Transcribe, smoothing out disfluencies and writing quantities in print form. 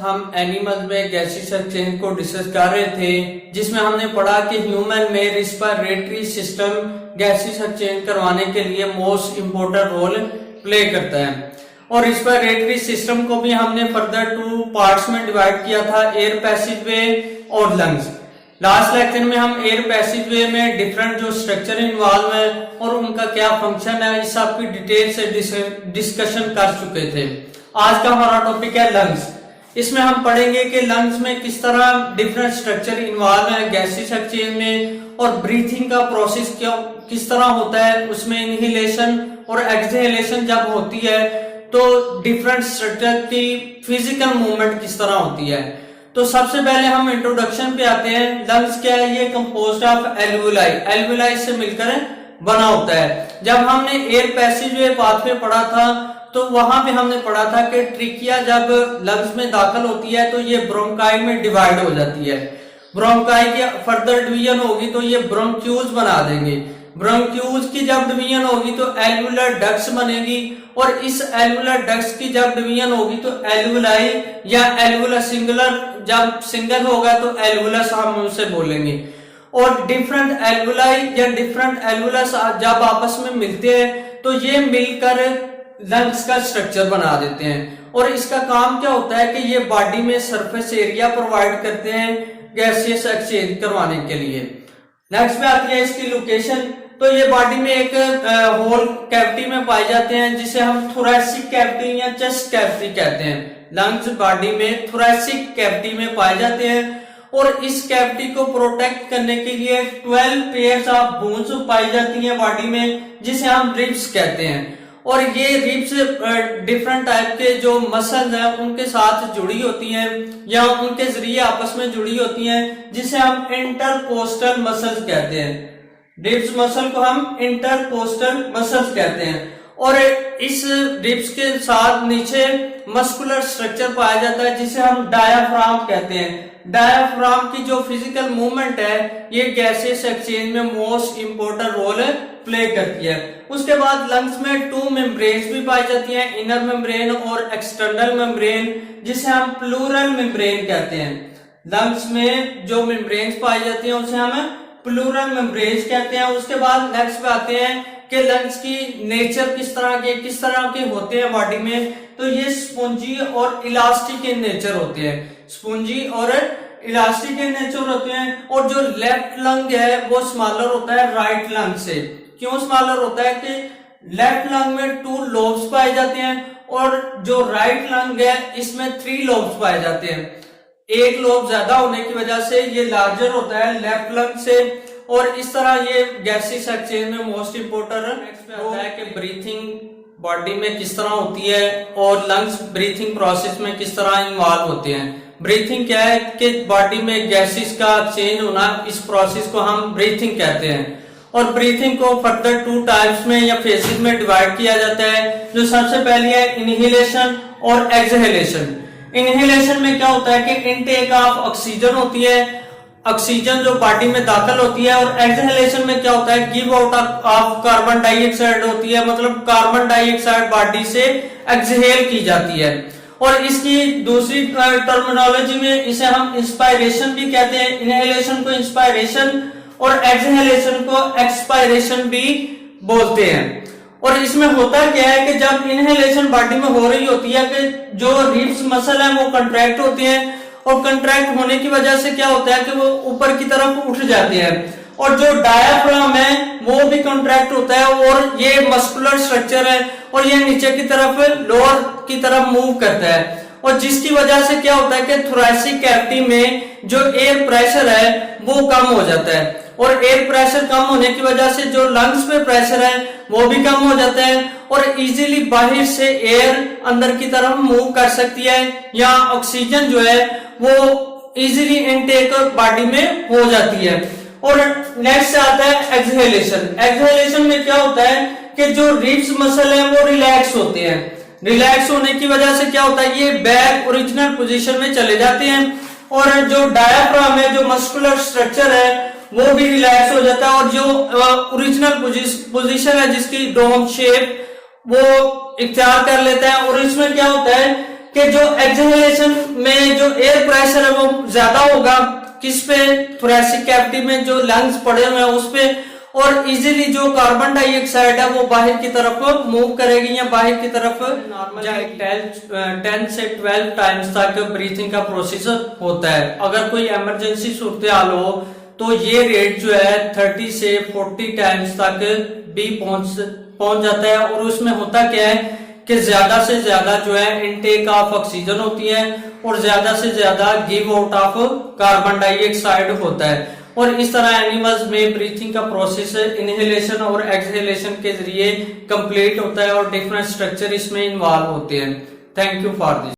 हम एनिमल में gases exchange को डिस्कस कर रहे थे, जिसमें हमने पढ़ा कि ह्यूमन में रिस्पिरेटरी सिस्टम गैसेस एक्सचेंज करवाने के लिए मोस्ट इम्पोर्टेंट रोल प्ले करता है। और रिस्पिरेटरी सिस्टम को भी हमने फर्दर 2 पार्ट्स में डिवाइड किया था, एयर पैसेज वे और लंग्स। लास्ट लेक्चर में हम एयर पैसेज वे में डिफरेंट जो स्ट्रक्चर इन्वॉल्व है और उनका क्या फंक्शन है, इस सब की डिटेल से डिस्कशन कर चुके थे। आज का हमारा टॉपिक है लंग्स। इसमें हम पढ़ेंगे कि लंग्स में किस तरह डिफरेंट स्ट्रक्चर इन्वॉल्व है गैसेस एक्सचेंज में, और ब्रीथिंग का प्रोसेस किस तरह होता है, उसमें इनहेलेशन और एक्सहेलेशन जब होती है तो डिफरेंट स्ट्रक्चर की फिजिकल मूवमेंट किस तरह होती है। तो सबसे पहले हम इंट्रोडक्शन पे आते हैं। लंग्स क्या है? ये कंपोज्ड ऑफ एल्वुलाई, एल्वुलाई से मिलकर बना होता है। जब हमने एयर पैसेज वे पाथवे पढ़ा था तो वहां पे हमने पढ़ा था कि ट्रिकिया जब लंग्स में दाखिल होती है तो ये ब्रोंकाई में डिवाइड हो जाती है। ब्रोंकाई की फर्दर डिवीजन होगी तो ये ब्रोंक्यूल्स बना देंगे। ब्रोंक्यूल्स की जब डिवीजन होगी तो एल्वुलर डक्ट्स बनेगी, और इस एल्वुलर डक्ट्स की जब डिवीजन होगी तो एल्वुलाई या एल्वुलर सिंगुलर, जब सिंगल होगा तो एल्वुलस हम उसे बोलेंगे। और डिफरेंट एल्वुलाई या डिफरेंट एल्वुलस जब आपस में मिलते हैं तो ये मिलकर लंग्स का स्ट्रक्चर बना देते हैं। और इसका काम क्या होता है कि ये बॉडी में सरफेस एरिया प्रोवाइड करते हैं गैसेस एक्सचेंज करवाने के लिए। नेक्स्ट पे आती है इसकी लोकेशन। तो ये बॉडी में एक होल कैविटी में पाए जाते हैं, जिसे हम थोरैसिक कैविटी या चेस्ट कैविटी कहते हैं। लंग्स बॉडी में थोरैसिक कैविटी में पाए जाते हैं, और इस कैविटी को प्रोटेक्ट करने के लिए 12 पेयर्स ऑफ बोन्स पाई जाती हैं बॉडी में, जिसे हम रिब्स कहते हैं। और ये रिब्स डिफरेंट टाइप के जो मसल्स हैं उनके साथ जुड़ी होती हैं या उनके जरिए आपस में जुड़ी होती हैं, जिसे हम इंटरकोस्टल मसल्स कहते हैं। रिब्स मसल को हम इंटरकोस्टल मसल्स कहते हैं। और इस रिब्स के साथ नीचे मस्कुलर स्ट्रक्चर पाया जाता है, जिसे हम डायाफ्राम कहते हैं। डायाफ्राम की जो फिजिकल मूवमेंट है ये गैसेस एक्सचेंज में मोस्ट इंपोर्टेंट रोल प्ले करती है। उसके बाद लंग्स में 2 मेम्ब्रेन्स भी पाई जाती हैं, इनर मेम्ब्रेन और एक्सटर्नल मेम्ब्रेन, जिसे हम प्लूरल मेम्ब्रेन कहते हैं। लंग्स में जो मेम्ब्रेन्स पाई जाती हैं उसे हम प्लूरल मेम्ब्रेन्स कहते हैं। उसके बाद नेक्स्ट पे आते हैं कि लंग्स की नेचर किस तरह के होते हैं बॉडी में। तो ये स्पॉन्जी और इलास्टिक इन नेचर होते हैं, स्पॉन्जी और इलास्टिक इन नेचर होते हैं। और जो लेफ्ट लंग है वो स्मॉलर होता है राइट लंग से। क्यों स्मॉलर होता है कि लेफ्ट लंग में 2 लोब्स पाए जाते हैं, और जो राइट लंग है इसमें 3 लोब्स पाए जाते हैं। एक लोब ज्यादा होने की वजह से ये लार्जर होता है लेफ्ट लंग से, और इस तरह ये गैसेस एक्सचेंज में मोस्ट इंपोर्टेंट है कि ब्रीथिंग बॉडी में किस तरह होती है और लंग्स ब्रीथिंग प्रोसेस में किस तरह इन्वॉल्व होते हैं। ब्रीथिंग क्या है कि बॉडी में गैसेस का चेंज होना, इस प्रोसेस को हम ब्रीथिंग कहते हैं। और ब्रीथिंग को फर्दर 2 टाइप्स में या फेजेस में डिवाइड किया जाता है, जो सबसे पहली है इनहेलेशन और एक्सहेलेशन। इनहेलेशन में क्या होता है कि इनटेक ऑफ ऑक्सीजन होती है, ऑक्सीजन जो बॉडी में दाखिल होती है। और एक्सहेलेशन में क्या होता है, give out of carbon dioxide होती है, मतलब कार्बन डाइऑक्साइड बॉडी से एक्सहेल की जाती है। और इसकी दूसरी टर्मिनोलॉजी में इसे हम इंस्पायरेशन भी कहते हैं। इनहेलेशन को इंस्पायरेशन और एक्सहेलेशन को एक्सपायरेशन भी बोलते हैं। और इसमें होता क्या है कि जब इनहेलेशन बॉडी में हो रही होती है कि जो रिब्स मसल है वो कंट्रैक्ट होते हैं, और कंट्रैक्ट होने की वजह से क्या होता है कि वो ऊपर की तरफ उठ जाते हैं। और जो डायाफ्राम है वो भी कंट्रैक्ट होता है, और ये मस्कुलर स्ट्रक्चर है और ये नीचे की तरफ लोअर की तरफ मूव करता है। और जिसकी वजह से क्या होता है कि थोरैसिक कैविटी में जो एयर प्रेशर है वो कम हो जाता है, और एयर प्रेशर कम होने की वजह से जो लंग्स पे प्रेशर है वो भी कम हो जाता है, और इजीली बाहर से एयर अंदर की तरफ मूव कर सकती है, या ऑक्सीजन जो है वो इजीली इनटेक बॉडी में हो जाती है। और नेक्स्ट आता है एक्सहेलेशन। एक्सहेलेशन में क्या होता है कि जो रिब्स मसल है वो रिलैक्स होते हैं। रिलैक्स होने की वजह से क्या होता है, ये बैक ओरिजिनल पोजीशन में चले जाते हैं, और जो डायाफ्राम है, जो मस्कुलर स्ट्रक्चर है, वो भी रिलैक्स हो जाता है, और जो ओरिजिनल पोजीशन है जिसकी डोम शेप वो इख्तियार कर लेता है। और इसमें क्या होता है कि जो एक्सहेलेशन में जो एयर प्रेशर है वो ज्यादा होगा किस पे, थोरेसिक कैविटी में जो लंग्स पड़े हुए हैं उस पे, और इजीली जो कार्बन डाइऑक्साइड है वो बाहर की तरफ मूव करेगी या बाहर की तरफ नॉर्मल 10 से 12 टाइम्स तक ब्रीथिंग का प्रोसेस होता है। अगर कोई इमरजेंसी सूरत हाल हो तो ये रेट जो है 30 से 40 टाइम्स तक भी पहुंच जाता है। और उसमें होता क्या है कि ज्यादा से ज्यादा जो है इनटेक ऑफ ऑक्सीजन होती है और ज्यादा से ज्यादा give out of carbon dioxide होता है। और इस तरह एनिमल्स में ब्रीथिंग का प्रोसेस इनहेलेशन और एक्सहेलेशन के जरिए कंप्लीट होता है और डिफरेंट स्ट्रक्चर इसमें इन्वॉल्व होते हैं। Thank you for this.